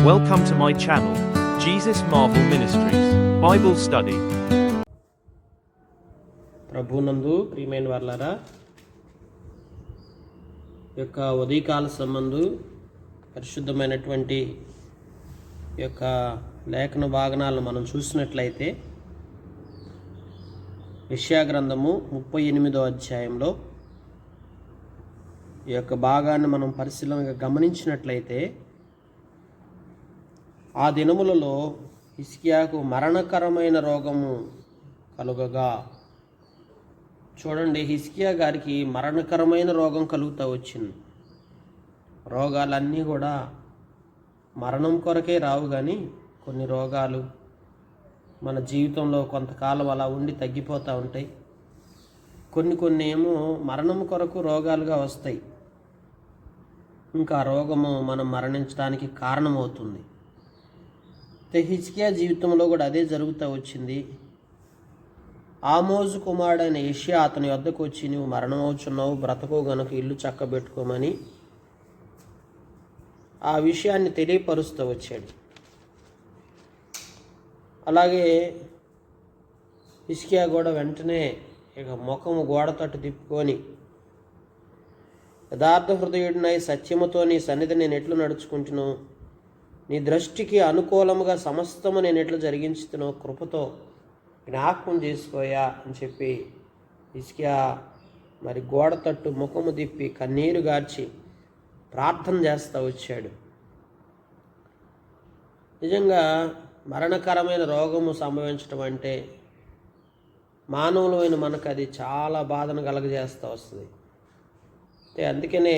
Welcome to my channel, Jesus Marvel Ministries, Bible Study. ప్రభునందు ప్రియమైన వారలారా, యొక్క ఉదయకాల సంబంధు పరిశుద్ధమైనటువంటి యొక్క లేఖన భాగనాలను మనం చూసినట్లయితే యెషయా గ్రంథము 38వ అధ్యాయంలో ఈ యొక్క భాగాన్ని మనం పరిశీలనగా గమనించినట్లయితే, ఆ దినములలో హిజ్కియాకు మరణకరమైన రోగము కలుగగా, చూడండి, హిజ్కియా గారికి మరణకరమైన రోగం కలుగుతూ వచ్చింది. రోగాలన్నీ కూడా మరణం కొరకే రావు, కానీ కొన్ని రోగాలు మన జీవితంలో కొంతకాలం అలా ఉండి తగ్గిపోతూ ఉంటాయి. కొన్ని ఏమో మరణం కొరకు రోగాలుగా వస్తాయి. ఇంకా రోగము మనం మరణించడానికి కారణమవుతుంది. హిజ్కియా జీవితంలో కూడా అదే జరుగుతూ వచ్చింది. ఆమోజు కుమారుడైన యెషయా అతని వద్దకు వచ్చి, నువ్వు మరణమవుచున్నావు, బ్రతకో గనుక ఇల్లు చక్కబెట్టుకోమని ఆ విషయాన్ని తెలియపరుస్తూ వచ్చాడు. అలాగే హిజ్కియా కూడా వెంటనే ఇక ముఖము గోడ తట్టు తిప్పుకొని, యథార్థ హృదయుడినై సత్యముతో నీ సన్నిధి నేను ఎట్లు నడుచుకుంటును, నీ దృష్టికి అనుకూలముగా సమస్తము నేను ఎట్లా జరిగించుతునో కృపతో జ్ఞాపకం చేసుకోయా అని చెప్పి హిజ్కియా మరి గోడ తట్టు ముఖము తిప్పి కన్నీరు గార్చి ప్రార్థన చేస్తూ వచ్చాడు. నిజంగా మరణకరమైన రోగము సంభవించడం అంటే మానవులమైన మనకు అది చాలా బాధను కలగజేస్తూ వస్తుంది. అందుకనే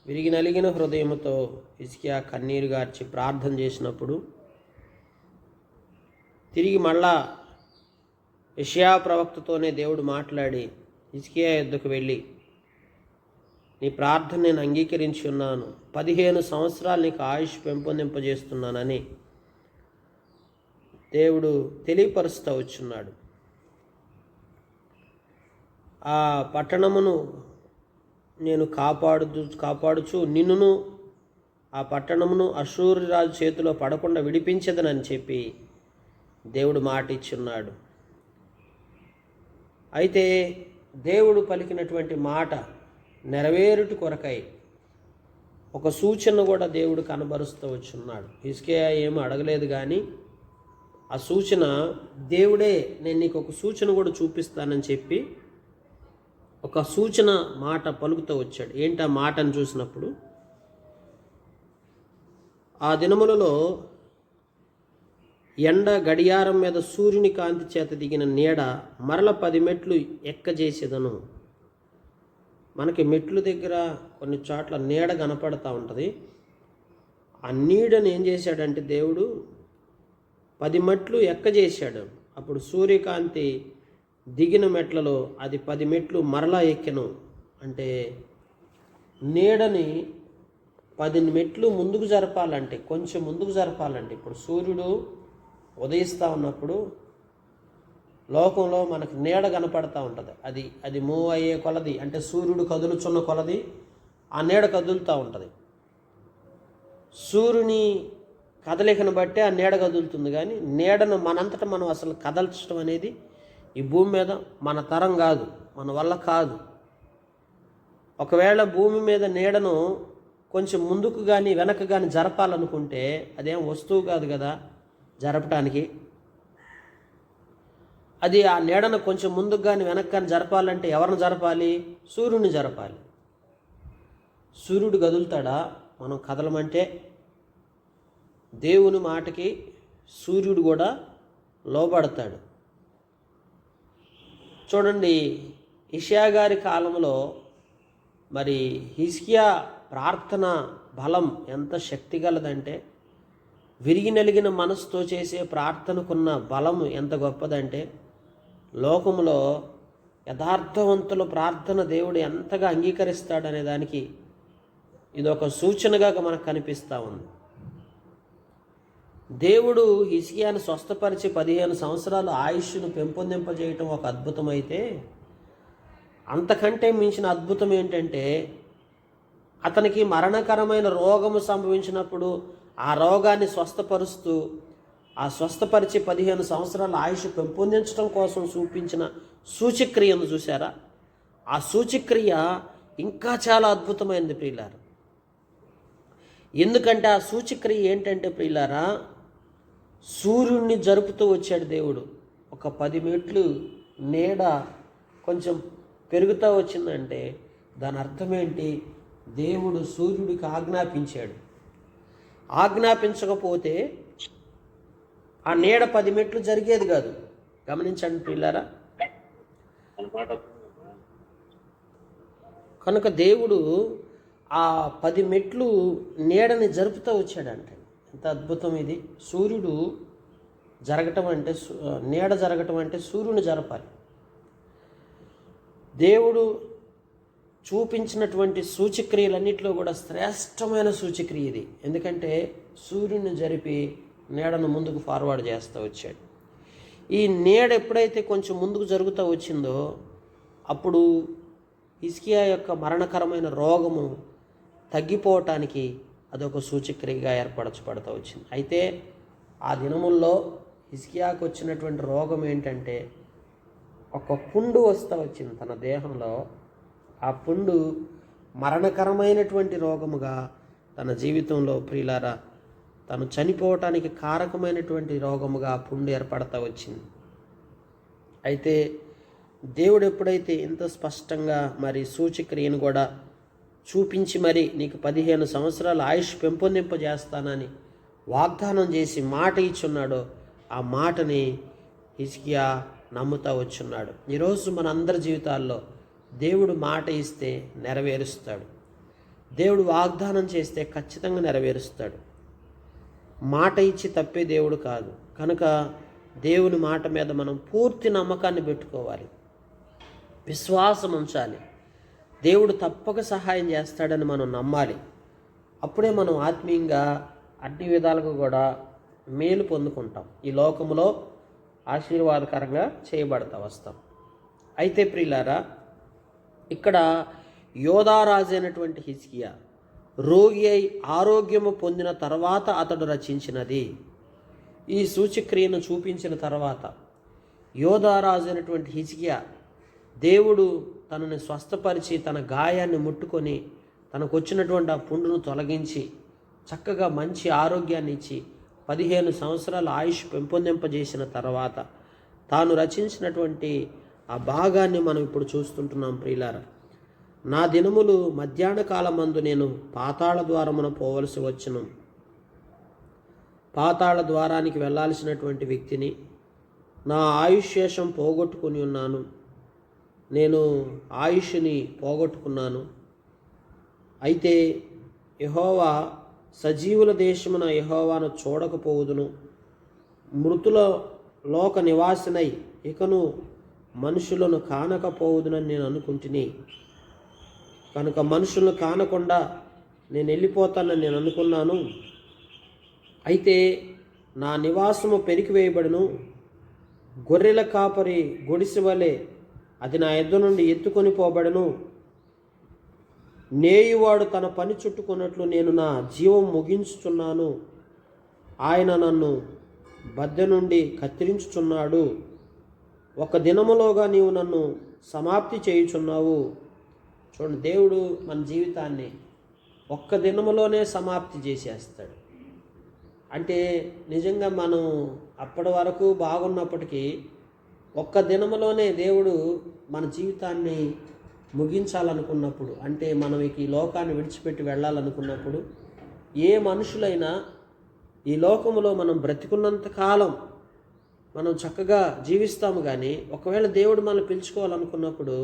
విరిగి నలిగిన హృదయముతో హిజ్కియా కన్నీరు గార్చి ప్రార్థన చేసినప్పుడు తిరిగి మళ్ళా యెషయా ప్రవక్తతోనే దేవుడు మాట్లాడి, హిజ్కియా యొద్దకు వెళ్ళి, నీ ప్రార్థన నేను అంగీకరించి ఉన్నాను, 15 సంవత్సరాలు నీకు ఆయుష్ పెంపొందింపజేస్తున్నానని దేవుడు తెలియపరుస్తూ వచ్చున్నాడు. ఆ పట్టణమును నేను కాపాడుచు నిన్నును ఆ పట్టణమును అష్షూరు రాజు చేతిలో పడకుండా విడిపించదనని చెప్పి దేవుడు మాట ఇచ్చున్నాడు. అయితే దేవుడు పలికినటువంటి మాట నెరవేరుట కొరకై ఒక సూచన కూడా దేవుడు కనబరుస్తూ వచ్చున్నాడు. హిజ్కియా ఏమీ అడగలేదు, కానీ ఆ సూచన దేవుడే, నేను నీకు ఒక సూచన కూడా చూపిస్తానని చెప్పి ఒక సూచన మాట పలుకుతూ వచ్చాడు. ఏంటి ఆ మాటను చూసినప్పుడు, ఆ దినములలో ఎండ గడియారం మీద సూర్యుని కాంతి చేత దిగిన నీడ మరల 10 మెట్లు ఎక్కజేసేదను. మనకి మెట్లు దగ్గర కొన్ని చోట్ల నీడ కనపడుతూ ఉంటుంది. ఆ నీడను ఏం చేశాడంటే దేవుడు 10 మెట్లు ఎక్కజేశాడు. అప్పుడు సూర్యకాంతి దిగిన మెట్లలో అది 10 మెట్లు మరలా ఎక్కెను. అంటే నీడని 10 మెట్లు ముందుకు జరపాలంటే, కొంచెం ముందుకు జరపాలంటే, ఇప్పుడు సూర్యుడు ఉదయిస్తూ ఉన్నప్పుడు లోకంలో మనకు నీడ కనపడుతూ ఉంటుంది. అది మూవ్ అయ్యే కొలది, అంటే సూర్యుడు కదులుచున్న కొలది ఆ నీడ కదులుతూ ఉంటుంది. సూర్యుని కదలికను బట్టే ఆ నీడ కదులుతుంది, కానీ నీడను మనంతటా మనం అసలు కదల్చడం అనేది ఈ భూమి మీద మన తరం కాదు, మన వల్ల కాదు. ఒకవేళ భూమి మీద నీడను కొంచెం ముందుకు కానీ వెనక కానీ జరపాలనుకుంటే అదేం వస్తువు కాదు కదా జరపటానికి. అది ఆ నీడను కొంచెం ముందుకు కానీ వెనక్కి కానీ జరపాలంటే ఎవరిని జరపాలి? సూర్యుడిని జరపాలి. సూర్యుడు కదులుతాడా? మనం కదలమంటే దేవుని మాటకి సూర్యుడు కూడా లోబడతాడు. చూడండి, యెషయా గారి కాలంలో మరి హిజ్కియా ప్రార్థన బలం ఎంత శక్తి గలదంటే, విరిగి నలిగిన మనసుతో చేసే ప్రార్థనకున్న బలం ఎంత గొప్పదంటే, లోకంలో యథార్థవంతుల ప్రార్థన దేవుడు ఎంతగా అంగీకరిస్తాడనే దానికి ఇదొక సూచనగా మనకు కనిపిస్తూ ఉంది. దేవుడు హిజ్కియాను స్వస్థపరిచి 15 సంవత్సరాలు ఆయుష్ను పెంపొందింపజేయటం ఒక అద్భుతమైతే, అంతకంటే మించిన అద్భుతం ఏంటంటే, అతనికి మరణకరమైన రోగము సంభవించినప్పుడు ఆ రోగాన్ని స్వస్థపరుస్తూ ఆ స్వస్థపరిచి 15 సంవత్సరాల ఆయుష్ పెంపొందించడం కోసం చూపించిన సూచక్రియను చూసారా? ఆ సూచక్రియ ఇంకా చాలా అద్భుతమైనది ప్రియులారా. ఎందుకంటే ఆ సూచక్రియ ఏంటంటే ప్రియులారా, సూర్యుడిని జరుపుతూ వచ్చాడు దేవుడు. ఒక 10 మెట్లు నీడ కొంచెం పెరుగుతూ వచ్చిందంటే దాని అర్థం ఏంటి? దేవుడు సూర్యుడికి ఆజ్ఞాపించాడు. ఆజ్ఞాపించకపోతే ఆ నీడ 10 మెట్లు జరిగేది కాదు. గమనించండి ప్రియులారా. కనుక దేవుడు ఆ 10 మెట్లు నీడని జరుపుతూ వచ్చాడంటే ఎంత అద్భుతం ఇది. సూర్యుడు జరగటం అంటే నీడ జరగటం అంటే సూర్యుని జరపాలి. దేవుడు చూపించినటువంటి సూచక్రియలన్నింటిలో కూడా శ్రేష్టమైన సూచక్రియ ఇది. ఎందుకంటే సూర్యుని జరిపి నీడను ముందుకు ఫార్వర్డ్ చేస్తూ వచ్చాడు. ఈ నీడ ఎప్పుడైతే కొంచెం ముందుకు జరుగుతూ వచ్చిందో అప్పుడు హిజ్కియా యొక్క మరణకరమైన రోగము తగ్గిపోవటానికి అదొక సూచక్రియగా ఏర్పరచబడుతూ వచ్చింది. అయితే ఆ దినముల్లో హిజ్కియాకు వచ్చినటువంటి రోగం ఏంటంటే ఒక పుండు వస్తూ వచ్చింది తన దేహంలో. ఆ పుండు మరణకరమైనటువంటి రోగముగా తన జీవితంలో ప్రియులారా తను చనిపోవటానికి కారకమైనటువంటి రోగముగా ఆ పుండు ఏర్పడతా వచ్చింది. అయితే దేవుడు ఎప్పుడైతే ఇంత స్పష్టంగా మరి సూచక్రియను కూడా చూపించి మరి నీకు 15 సంవత్సరాల ఆయుష్ పెంపొందింపజేస్తానని వాగ్దానం చేసి మాట ఇచ్చున్నాడో ఆ మాటని హిజ్కియా నమ్ముతా వచ్చున్నాడు. ఈరోజు మన అందరి జీవితాల్లో దేవుడు మాట ఇస్తే నెరవేరుస్తాడు. దేవుడు వాగ్దానం చేస్తే ఖచ్చితంగా నెరవేరుస్తాడు. మాట ఇచ్చి తప్పే దేవుడు కాదు. కనుక దేవుని మాట మీద మనం పూర్తి నమ్మకాన్ని పెట్టుకోవాలి, విశ్వాసం ఉంచాలి. దేవుడు తప్పక సహాయం చేస్తాడని మనం నమ్మాలి. అప్పుడే మనం ఆత్మీయంగా అన్ని విధాలుగా కూడా మేలు పొందుకుంటాం. ఈ లోకములో ఆశీర్వాదకరంగా చేయబడతా వస్తాం. అయితే ప్రియులారా, ఇక్కడ యోధారాజు అయినటువంటి హిజ్కియా రోగి అయి ఆరోగ్యము పొందిన తర్వాత అతడు రచించినది. ఈ సూచక్రియను చూపించిన తర్వాత యోధారాజు అయినటువంటి హిజ్కియా దేవుడు తనని స్వస్థపరిచి తన గాయాన్ని ముట్టుకొని తనకు వచ్చినటువంటి ఆ పుండును తొలగించి చక్కగా మంచి ఆరోగ్యాన్ని ఇచ్చి 15 సంవత్సరాల ఆయుష్ పెంపొందింపజేసిన తర్వాత తాను రచించినటువంటి ఆ భాగాన్ని మనం ఇప్పుడు చూస్తుంటున్నాం ప్రియులారా. నా దినములు మధ్యాహ్న కాలమందు నేను పాతాళ ద్వారమున పోవలసి వచ్చును. పాతాళ ద్వారానికి వెళ్ళాల్సినటువంటి వ్యక్తిని, నా ఆయుష్ శేషం పోగొట్టుకుని ఉన్నాను. నేను ఆయుష్ని పోగొట్టుకున్నాను. అయితే యెహోవా సజీవుల దేశమున యెహోవాను చూడకపోవుదును. మృతుల లోక నివాసినై ఇకను మనుషులను కానకపోవుదునని నేను అనుకుంటుని. కనుక మనుషులను కానకుండా నేను వెళ్ళిపోతానని నేను అనుకున్నాను. అయితే నా నివాసము పెరికివేయబడును. గొర్రెల కాపరి గొడిసి వలె అది నా ఎద్దు నుండి ఎత్తుకొని పోబడను. నేయువాడు తన పని చుట్టుకున్నట్లు నేను నా జీవం ముగించుచున్నాను. ఆయన నన్ను బద్దె నుండి కత్తిరించుచున్నాడు. ఒక దినములోగా నీవు నన్ను సమాప్తి చేయుచున్నావు. చూడండి, దేవుడు మన జీవితాన్ని ఒక్క దినములోనే సమాప్తి చేసేస్తాడు. అంటే నిజంగా మనం అప్పటి వరకు బాగున్నప్పటికీ ఒక్క దినములోనే దేవుడు మన జీవితాన్ని ముగించాలనుకున్నప్పుడు, అంటే మనం ఈ లోకాన్ని విడిచిపెట్టి వెళ్ళాలనుకున్నప్పుడు, ఏ మనుషులైనా ఈ లోకములో మనం బ్రతికున్నంత కాలం మనం చక్కగా జీవిస్తాము. కానీ ఒకవేళ దేవుడు మనల్ని పిలుచుకోవాలనుకున్నప్పుడు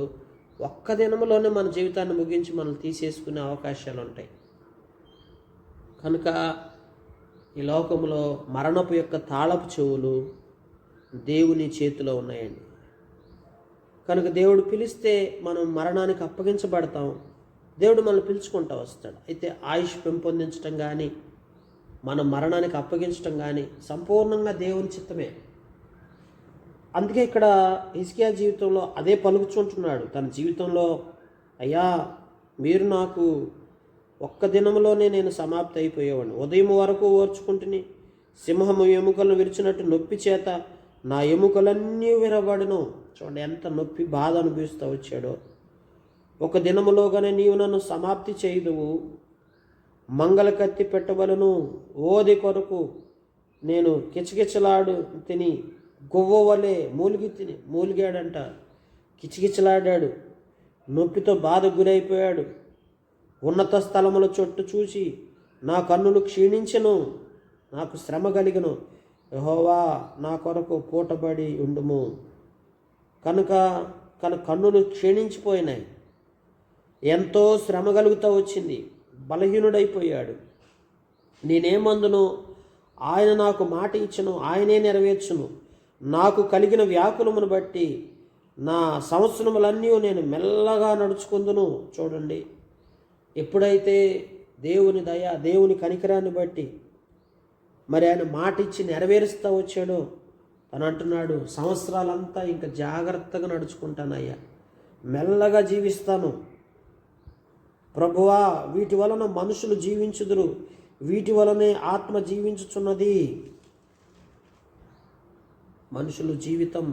ఒక్క దినములోనే మన జీవితాన్ని ముగించి మనల్ని తీసేసుకునే అవకాశాలు ఉంటాయి. కనుక ఈ లోకములో మరణపు యొక్క తాళపు చెవులు దేవుని చేతిలో ఉన్నాయండి. కనుక దేవుడు పిలిస్తే మనం మరణానికి అప్పగించబడతాం. దేవుడు మనల్ని పిలుచుకుంటూ వస్తాడు. అయితే ఆయుష్ పెంపొందించడం కానీ మనం మరణానికి అప్పగించడం కానీ సంపూర్ణంగా దేవుని చిత్తమే. అందుకే ఇక్కడ హిజ్కియా జీవితంలో అదే పలుకుచుంటున్నాడు. తన జీవితంలో, అయ్యా మీరు నాకు ఒక్క దినంలోనే నేను సమాప్తి అయిపోయేవాడిని. ఉదయం వరకు ఓర్చుకుంటుని, సింహము ఎముకలను విరిచినట్టు నొప్పి చేత నా ఎముకలన్నీ విరబడను. చూడండి ఎంత నొప్పి బాధ అనుభవిస్తూ వచ్చాడో. ఒక దినములోగానే నీవు నన్ను సమాప్తి చేయుదువు. మంగళ కత్తి పెట్టవలను. ఓది కొరకు నేను కిచకిచలాడు తిని గువ్వ వలె మూలిగాడంట. కిచకిచలాడాడు, నొప్పితో బాధకు గురైపోయాడు. ఉన్నత స్థలముల చొట్టు చూసి నా కన్నులు క్షీణించెను, నాకు శ్రమ కలిగను. యెహోవా నా కొరకు పూటబడి ఉండుము. కనుక కన్నులు క్షీణించిపోయినాయి. ఎంతో శ్రమ కలుగుతూ వచ్చింది. బలహీనుడైపోయాడు. నేనేమందును? ఆయన నాకు మాట ఇచ్చును, ఆయనే నెరవేర్చును. నాకు కలిగిన వ్యాకులమును బట్టి నా సంవత్సరములన్నీ నేను మెల్లగా నడుచుకుందును. చూడండి, ఎప్పుడైతే దేవుని దయ, దేవుని కనికరాన్ని బట్టి మరి ఆయన మాట ఇచ్చి నెరవేరుస్తూ వచ్చాడో, తను అంటున్నాడు, సంవత్సరాలంతా ఇంకా జాగ్రత్తగా నడుచుకుంటానయ్యా, మెల్లగా జీవిస్తాను ప్రభువా. వీటి వలన మనుషులు జీవించుదురు, వీటి వలనే ఆత్మ జీవించుచున్నది. మనుషుల జీవితం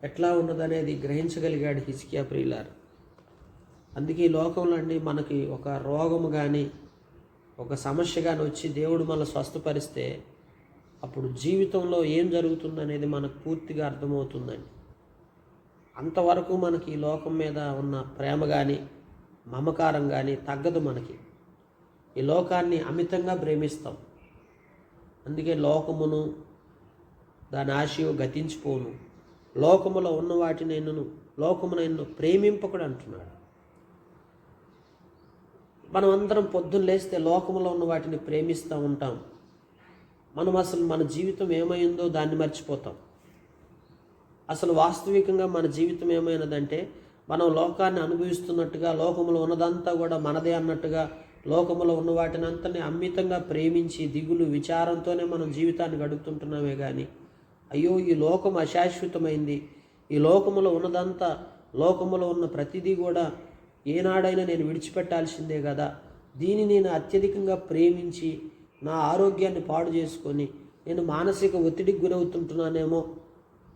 ఎట్లా ఉన్నదనేది గ్రహించగలిగాడు హిజ్కియా ప్రియులారు. అందుకే ఈ లోకంలో అండి మనకి ఒక రోగము కానీ ఒక సమస్య కానీ వచ్చి దేవుడు మనల్ని స్వస్థపరిస్తే అప్పుడు జీవితంలో ఏం జరుగుతుందనేది మనకు పూర్తిగా అర్థమవుతుందండి. అంతవరకు మనకి ఈ లోకం మీద ఉన్న ప్రేమ కానీ మమకారం కానీ తగ్గదు. మనకి ఈ లోకాన్ని అమితంగా ప్రేమిస్తాం. అందుకే లోకమును దాని ఆశయు గతించిపోను, లోకములో ఉన్న వాటిని లోకమునైను ప్రేమింపకుడు అంటున్నాడు. మనం అందరం పొద్దున్న లేస్తే లోకంలో ఉన్న వాటిని ప్రేమిస్తూ ఉంటాం. మనం అసలు మన జీవితం ఏమైందో దాన్ని మర్చిపోతాం. అసలు వాస్తవికంగా మన జీవితం ఏమైనదంటే మనం లోకాన్ని అనుభవిస్తున్నట్టుగా, లోకంలో ఉన్నదంతా కూడా మనదే అన్నట్టుగా, లోకంలో ఉన్న వాటిని అంతని అమితంగా ప్రేమించి దిగులు విచారంతోనే మనం జీవితాన్ని గడుపుతుంటున్నామే కానీ, అయ్యో ఈ లోకం అశాశ్వతమైంది, ఈ లోకములో ఉన్నదంతా, లోకములో ఉన్న ప్రతిదీ కూడా ఏనాడైనా నేను విడిచిపెట్టాల్సిందే కదా, దీన్ని నేను అత్యధికంగా ప్రేమించి నా ఆరోగ్యాన్ని పాడు చేసుకొని నేను మానసిక ఒత్తిడికి గురవుతుంటున్నానేమో,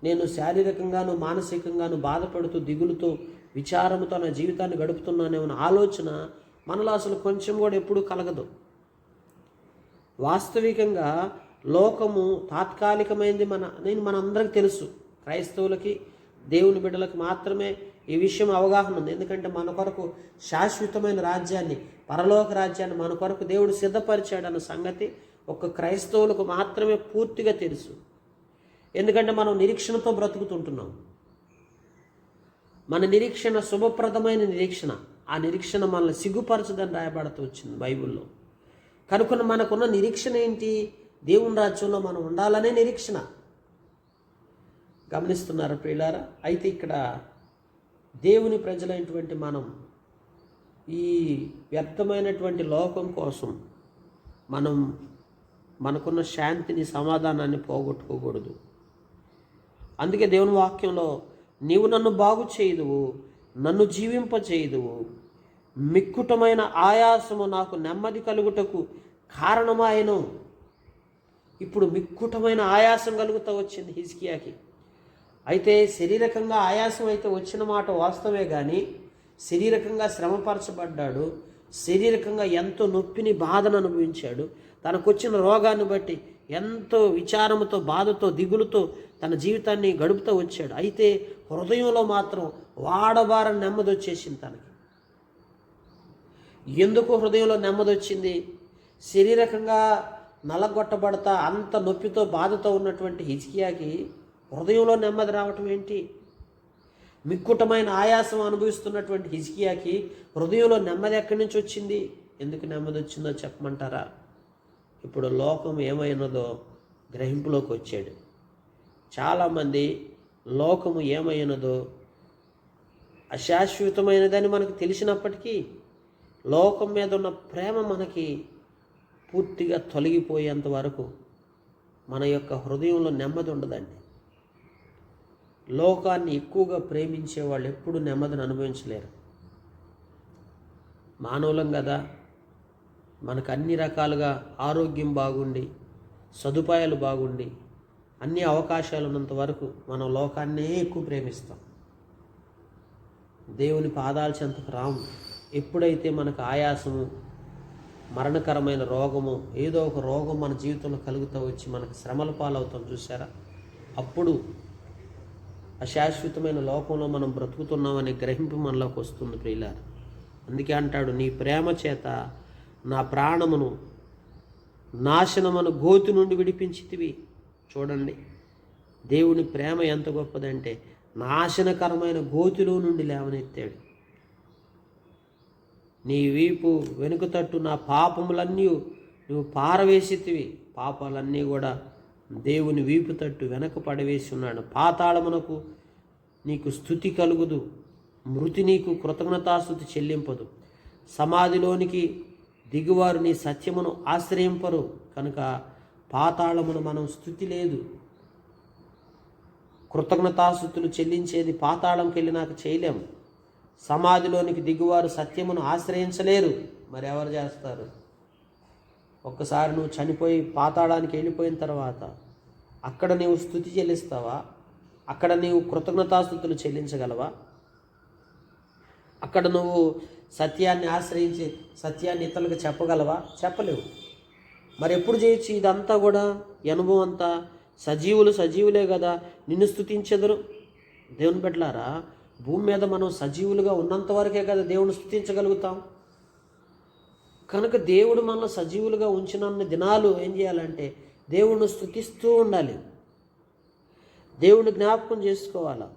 నేను శారీరకంగాను మానసికంగాను బాధపడుతూ దిగులుతో విచారంతో నా జీవితాన్ని గడుపుతున్నానేమో అనే ఆలోచన మనలో అసలు కొంచెం కూడా ఎప్పుడూ కలగదు. వాస్తవికంగా లోకము తాత్కాలికమైనది మనందరికీ తెలుసు. క్రైస్తవులకి, దేవుని బిడ్డలకు మాత్రమే ఈ విషయం అవగాహన ఉంది. ఎందుకంటే మన కొరకు శాశ్వతమైన రాజ్యాన్ని, పరలోక రాజ్యాన్ని మన కొరకు దేవుడు సిద్ధపరిచాడన్న సంగతి ఒక్క క్రైస్తవులకు మాత్రమే పూర్తిగా తెలుసు. ఎందుకంటే మనం నిరీక్షణతో బ్రతుకుతుంటున్నాం. మన నిరీక్షణ శుభప్రదమైన నిరీక్షణ. ఆ నిరీక్షణ మనల్ని సిగ్గుపరచదని రాయబడుతూ వచ్చింది బైబిల్లో. కనుక మనకున్న నిరీక్షణ ఏంటి? దేవుని రాజ్యంలో మనం ఉండాలనే నిరీక్షణ. గమనిస్తున్నారా ప్రియులారా? అయితే ఇక్కడ దేవుని ప్రజలైనటువంటి మనం ఈ వ్యర్థమైనటువంటి లోకం కోసం మనకున్న శాంతిని, సమాధానాన్ని పోగొట్టుకోకూడదు. అందుకే దేవుని వాక్యంలో నీవు నన్ను బాగు చేయుదువు, నన్ను జీవింపచేయుదువు, మిక్కుటమైన ఆయాసము నాకు నెమ్మది కలుగుటకు కారణమాయను. ఇప్పుడు మిక్కుటమైన ఆయాసం కలుగుతూ వచ్చింది హిజ్కియాకి. అయితే శారీరకంగా ఆయాసం అయితే వచ్చిన మాట వాస్తవమే కానీ శారీరకంగా శ్రమపరచబడ్డాడు, శారీరకంగా ఎంతో నొప్పిని, బాధను అనుభవించాడు. తనకు వచ్చిన రోగాన్ని బట్టి ఎంతో విచారంతో, బాధతో, దిగులుతో తన జీవితాన్ని గడుపుతూ వచ్చాడు. అయితే హృదయంలో మాత్రం వాడబారని నెమ్మది వచ్చేసింది తనకి. ఎందుకు హృదయంలో నెమ్మది వచ్చింది? శారీరకంగా నలగొట్టబడతా అంత నొప్పితో, బాధతో ఉన్నటువంటి హిజ్కియాకి హృదయంలో నెమ్మది రావటం ఏంటి? మిక్కుటమైన ఆయాసం అనుభవిస్తున్నటువంటి హిజ్కియాకి హృదయంలో నెమ్మది ఎక్కడి నుంచి వచ్చింది? ఎందుకు నెమ్మది వచ్చిందో చెప్పమంటారా? ఇప్పుడు లోకం ఏమైనదో గ్రహింపులోకి వచ్చాడు. చాలామంది లోకము ఏమైనదో అశాశ్వతమైనదని మనకు తెలిసినప్పటికీ లోకం మీద ఉన్న ప్రేమ మనకి పూర్తిగా తొలగిపోయేంత వరకు మన యొక్క హృదయంలో నెమ్మది ఉండదండి. లోకాన్ని ఎక్కువగా ప్రేమించే వాళ్ళు ఎప్పుడు నెమ్మదిని అనుభవించలేరు. మానవులం కదా, మనకు అన్ని రకాలుగా ఆరోగ్యం బాగుండి, సదుపాయాలు బాగుండి, అన్ని అవకాశాలు ఉన్నంత వరకు మనం లోకాన్నే ఎక్కువ ప్రేమిస్తాం. దేవుని పాదాల చెంతకు రాము. ఎప్పుడైతే మనకు ఆయాసము, మరణకరమైన రోగము, ఏదో ఒక రోగం మన జీవితంలో కలుగుతూ వచ్చి మనకు శ్రమల పాలవుతాం చూసారా, అప్పుడు అశాశ్వతమైన లోకంలో మనం బ్రతుకుతున్నామనే గ్రహింపు మనలోకి వస్తుంది ప్రియులారా. అందుకే అంటాడు, నీ ప్రేమ చేత నా ప్రాణమును నాశనమును గోతి నుండి విడిపించితివి. చూడండి, దేవుని ప్రేమ ఎంత గొప్పదంటే నాశనకరమైన గోతిలో నుండి లేవనెత్తాడు. నీ వీపు వెనుక తట్టు నా పాపములన్నీ నువ్వు పారవేసితివి. పాపాలన్నీ కూడా దేవుని వీపు తట్టు వెనక పడవేసి ఉన్నాడు. పాతాళమునకు నీకు స్తుతి కలుగుదు, మృతి నీకు కృతజ్ఞతాస్తుతి చెల్లింపదు. సమాధిలోనికి దిగువారు నీ సత్యమును ఆశ్రయింపరు. కనుక పాతాళమును మనం స్తుతి లేదు, కృతజ్ఞతాస్తుతులు చెల్లించేది పాతాళంకి వెళ్ళినాక చేయలేము. సమాధిలోనికి దిగువారు సత్యమును ఆశ్రయించలేరు. మరి ఎవరు చేస్తారు? ఒక్కసారి నువ్వు చనిపోయి పాతాళానికి వెళ్ళిపోయిన తర్వాత అక్కడ నీవు స్తుతి చెల్లిస్తావా? అక్కడ నీవు కృతజ్ఞతాస్తుతులు చెల్లించగలవా? అక్కడ నువ్వు సత్యాన్ని ఆశ్రయించి సత్యాన్ని ఇతరులకు చెప్పగలవా? చెప్పలేవు. మరి ఎప్పుడు చేయొచ్చు ఇదంతా కూడా? ఈ అనుభవం అంతా సజీవులే కదా నిన్ను స్తుతించెదరు. దేవుని బిడ్డలారా, భూమి మీద మనం సజీవులుగా ఉన్నంత వరకే కదా దేవుని స్తుతించగలుగుతాం. కనుక దేవుడు మనల్ని సజీవులుగా ఉంచినన్ని దినాలు ఏం చేయాలంటే దేవుణ్ణి స్తుతిస్తూ ఉండాలి, దేవుణ్ణి జ్ఞాపకం చేసుకోవాలా.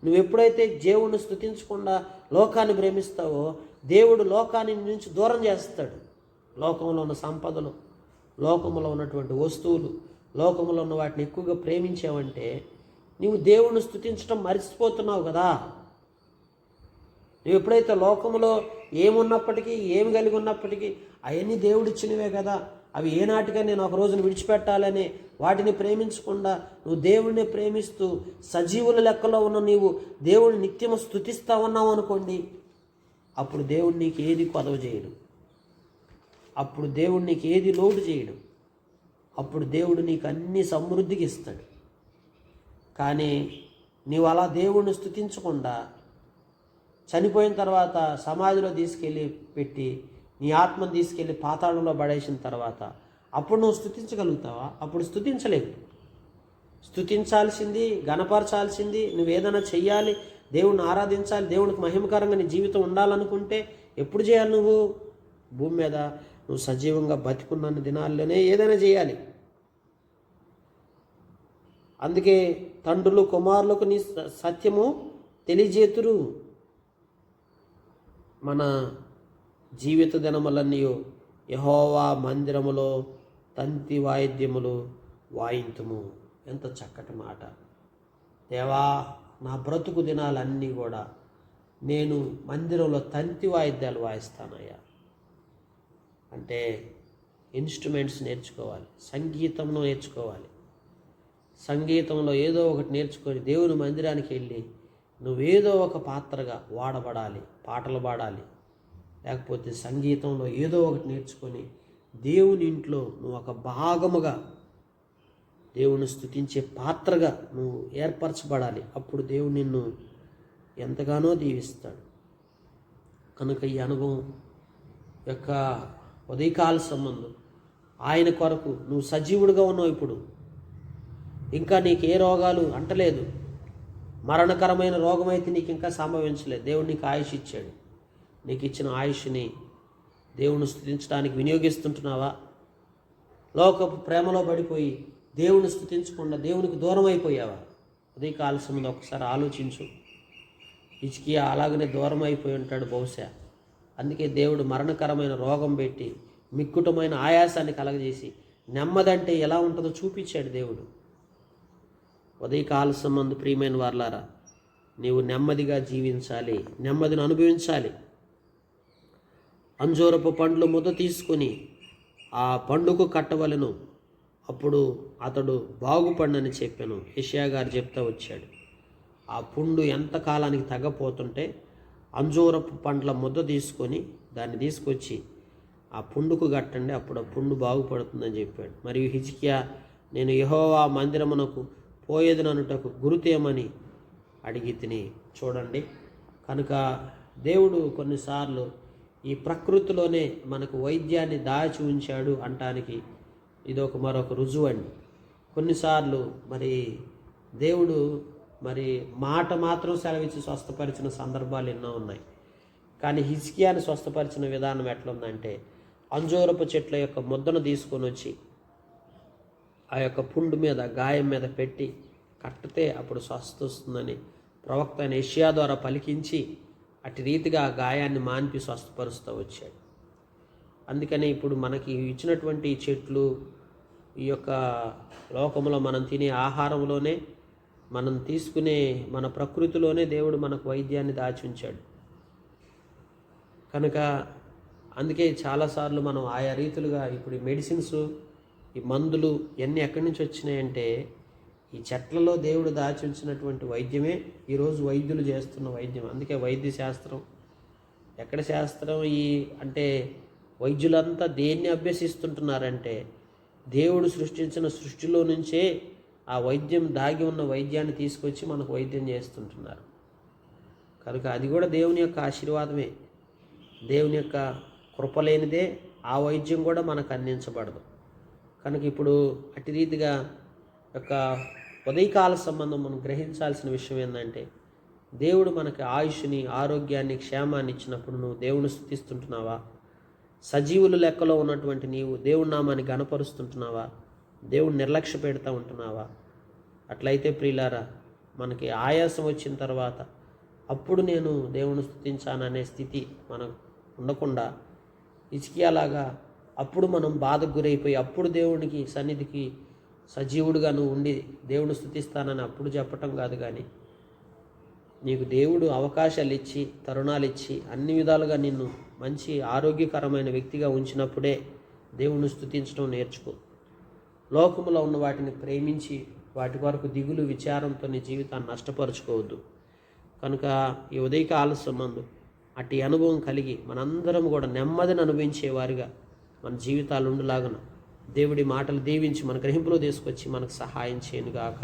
నువ్వు ఎప్పుడైతే దేవుణ్ణి స్తుతించకుండా లోకాన్ని ప్రేమిస్తావో దేవుడు లోకాన్ని నుంచి దూరం చేస్తాడు. లోకంలో ఉన్న సంపదలు, లోకంలో ఉన్నటువంటి వస్తువులు, లోకంలో ఉన్న వాటిని ఎక్కువగా ప్రేమించావంటే నువ్వు దేవుణ్ణి స్తుతించడం మర్చిపోతున్నావు కదా. నువ్వు ఎప్పుడైతే లోకంలో ఏమున్నప్పటికీ, ఏమి కలిగి ఉన్నప్పటికీ అవన్నీ దేవుడిచ్చినవే కదా, అవి ఏనాటిగా నేను ఒక రోజును విడిచిపెట్టాలని వాటిని ప్రేమించకుండా నువ్వు దేవుణ్ణి ప్రేమిస్తూ సజీవుల లెక్కలో ఉన్న నీవు దేవుడిని నిత్యము స్తుతిస్తా ఉన్నావు అనుకోండి, అప్పుడు దేవుడు నీకు ఏది కొదవ చేయడు, అప్పుడు దేవుడు నీకు ఏది లోటు చేయడు, అప్పుడు దేవుడు నీకు అన్ని సమృద్ధికి ఇస్తాడు. కానీ నీవు అలా దేవుణ్ణి స్తుతించకుండా చనిపోయిన తర్వాత సమాధిలో తీసుకెళ్ళి పెట్టి నీ ఆత్మను తీసుకెళ్ళి పాతాళంలో పడేసిన తర్వాత అప్పుడు నువ్వు స్తుతించగలుగుతావా? అప్పుడు స్తుతించలేవు. స్తుతించాల్సింది, గణపరచాల్సింది, నువ్వు ఏదైనా చెయ్యాలి, దేవుణ్ణి ఆరాధించాలి, దేవునికి మహిమకరంగా నీ జీవితం ఉండాలనుకుంటే ఎప్పుడు చేయాలి? నువ్వు భూమి మీద నువ్వు సజీవంగా బతికున్న దినాల్లోనే ఏదైనా చేయాలి. అందుకే తండ్రులు కుమారులకు నీ సత్యము తెలియజేతురు. మన జీవిత దినములన్నీ యెహోవా మందిరములో తంతి వాయిద్యములు వాయింతుము. ఎంత చక్కటి మాట! దేవా, నా బ్రతుకు దినాలన్నీ కూడా నేను మందిరంలో తంతి వాయిద్యాలు వాయిస్తానయ్యా. అంటే ఇన్స్ట్రుమెంట్స్ నేర్చుకోవాలి, సంగీతంలో నేర్చుకోవాలి. సంగీతంలో ఏదో ఒకటి నేర్చుకొని దేవుని మందిరానికి వెళ్ళి నువ్వేదో ఒక పాత్రగా వాడబడాలి, పాటలు పాడాలి. లేకపోతే సంగీతంలో ఏదో ఒకటి నేర్చుకొని దేవుని ఇంట్లో నువ్వు ఒక భాగముగా దేవుని స్తుతించే పాత్రగా నువ్వు ఏర్పరచబడాలి. అప్పుడు దేవుడు నిన్ను ఎంతగానో దీవిస్తాడు. కనుక ఈ అనుభవం యొక్క ఉదయకాల సంబంధం ఆయన కొరకు నువ్వు సజీవుడిగా ఉన్నావు. ఇప్పుడు ఇంకా నీకు ఏ రోగాలు అంటలేదు, మరణకరమైన రోగం అయితే నీకు ఇంకా సంభవించలేదు. దేవుడు నీకు ఆయుష్ ఇచ్చాడు. నీకు ఇచ్చిన ఆయుష్ని దేవుని స్తుతించడానికి వినియోగిస్తుంటున్నావా? లోకపు ప్రేమలో పడిపోయి దేవుని స్తుతించకుండా దేవునికి దూరం అయిపోయావా? ఉదయకాల సంబంధం ఒకసారి ఆలోచించు. హిజ్కియా అలాగనే దూరం అయిపోయి ఉంటాడు బహుశా. అందుకే దేవుడు మరణకరమైన రోగం పెట్టి మిక్కుటమైన ఆయాసాన్ని కలగజేసి నెమ్మదంటే ఎలా ఉంటుందో చూపించాడు దేవుడు. ఉదయకాల సంబంధ ప్రియమైన వారలారా, నీవు నెమ్మదిగా జీవించాలి, నెమ్మదిని అనుభవించాలి. అంజూరపు పండ్లు ముద్ద తీసుకొని ఆ పండుకు కట్టవలను, అప్పుడు అతడు బాగుపడనని చెప్పాను. యెషయా గారు చెప్తా వచ్చాడు. ఆ పుండు ఎంత కాలానికి తగ్గపోతుంటే అంజూరపు పండ్ల ముద్ద తీసుకొని దాన్ని తీసుకొచ్చి ఆ పుండుకు కట్టండి, అప్పుడు ఆ పుండు బాగుపడుతుందని చెప్పాడు. మరియు హిజ్కియా, నేను యెహోవా మందిరమునకు పోయేదననుటకు గురుతేమని అడిగి తిని. చూడండి, కనుక దేవుడు కొన్నిసార్లు ఈ ప్రకృతిలోనే మనకు వైద్యాన్ని దాచి ఉంచాడు అంటానికి ఇదొక మరొక రుజువు అండి. కొన్నిసార్లు మరి దేవుడు మరి మాట మాత్రం సెలవిచ్చి స్వస్థపరిచిన సందర్భాలు ఎన్నో ఉన్నాయి. కానీ హిజ్కియాని స్వస్థపరిచిన విధానం ఎట్లుందంటే, అంజూరపు చెట్ల యొక్క ముద్దను తీసుకొని వచ్చి ఆ యొక్క పుండు మీద, గాయం మీద పెట్టి కట్టితే అప్పుడు స్వస్థ వస్తుందని ప్రవక్త అయిన యెషయా ద్వారా పలికించి అటు రీతిగా ఆ గాయాన్ని మాన్పి స్వస్థపరుస్తూ వచ్చాడు. అందుకని ఇప్పుడు మనకి ఇచ్చినటువంటి చెట్లు, ఈ యొక్క లోకంలో మనం తినే ఆహారంలోనే, మనం తీసుకునే మన ప్రకృతిలోనే దేవుడు మనకు వైద్యాన్ని దాచి ఉంచాడు. కనుక అందుకే చాలాసార్లు మనం ఆయా రీతులుగా ఇప్పుడు ఈ మెడిసిన్స్, ఈ మందులు ఇవన్నీ ఎక్కడి నుంచి వచ్చినాయంటే ఈ చెట్లలో దేవుడు దాచి ఉంచినటువంటి వైద్యమే ఈరోజు వైద్యులు చేస్తున్న వైద్యం. అందుకే వైద్య శాస్త్రం, ఎక్కడ శాస్త్రం ఈ అంటే వైద్యులంతా దేన్ని అభ్యసిస్తుంటున్నారంటే దేవుడు సృష్టించిన సృష్టిలో నుంచే ఆ వైద్యం, దాగి ఉన్న వైద్యాన్ని తీసుకొచ్చి మనకు వైద్యం చేస్తుంటున్నారు. కనుక అది కూడా దేవుని యొక్క ఆశీర్వాదమే. దేవుని యొక్క కృప లేనిదే ఆ వైద్యం కూడా మనకు అందించబడదు. కనుక ఇప్పుడు అటు రీతిగా యొక్క ఉదయకాల సంబంధం మనం గ్రహించాల్సిన విషయం ఏంటంటే, దేవుడు మనకి ఆయుష్ని, ఆరోగ్యాన్ని, క్షేమాన్ని ఇచ్చినప్పుడు నువ్వు దేవుని స్తుతిస్తుంటున్నావా? సజీవుల లెక్కలో ఉన్నటువంటి నీవు దేవుడి నామాన్ని గణపరుస్తుంటున్నావా? దేవుడు నిర్లక్ష్య పెడతా ఉంటున్నావా? అట్లయితే ప్రియులారా, మనకి ఆయాసం వచ్చిన తర్వాత అప్పుడు నేను దేవుని స్తుతించాననే స్థితి మనం ఉండకుండా, హిజ్కియాలాగా అప్పుడు మనం బాధకు గురైపోయి అప్పుడు దేవునికి సన్నిధికి సజీవుడుగా నువ్వు ఉండి దేవుని స్తుతిస్తానని అప్పుడు చెప్పటం కాదు. కానీ నీకు దేవుడు అవకాశాలు ఇచ్చి, తరుణాలు ఇచ్చి, అన్ని విధాలుగా నిన్ను మంచి ఆరోగ్యకరమైన వ్యక్తిగా ఉంచినప్పుడే దేవుని స్తుతించడం నేర్చుకో. లోకములో ఉన్న వాటిని ప్రేమించి వాటి వరకు దిగులు, విచారంతో నీ జీవితాన్ని నష్టపరుచుకోవద్దు. కనుక ఈ ఉదయకాల సంబంధం అట్టి అనుభవం కలిగి మనందరం కూడా నెమ్మదిని అనుభవించేవారిగా మన జీవితాలు ఉండలాగన దేవుడి మాటలు దీవించి మన గ్రహింపులో తీసుకొచ్చి మనకు సహాయం చేయనుగాక.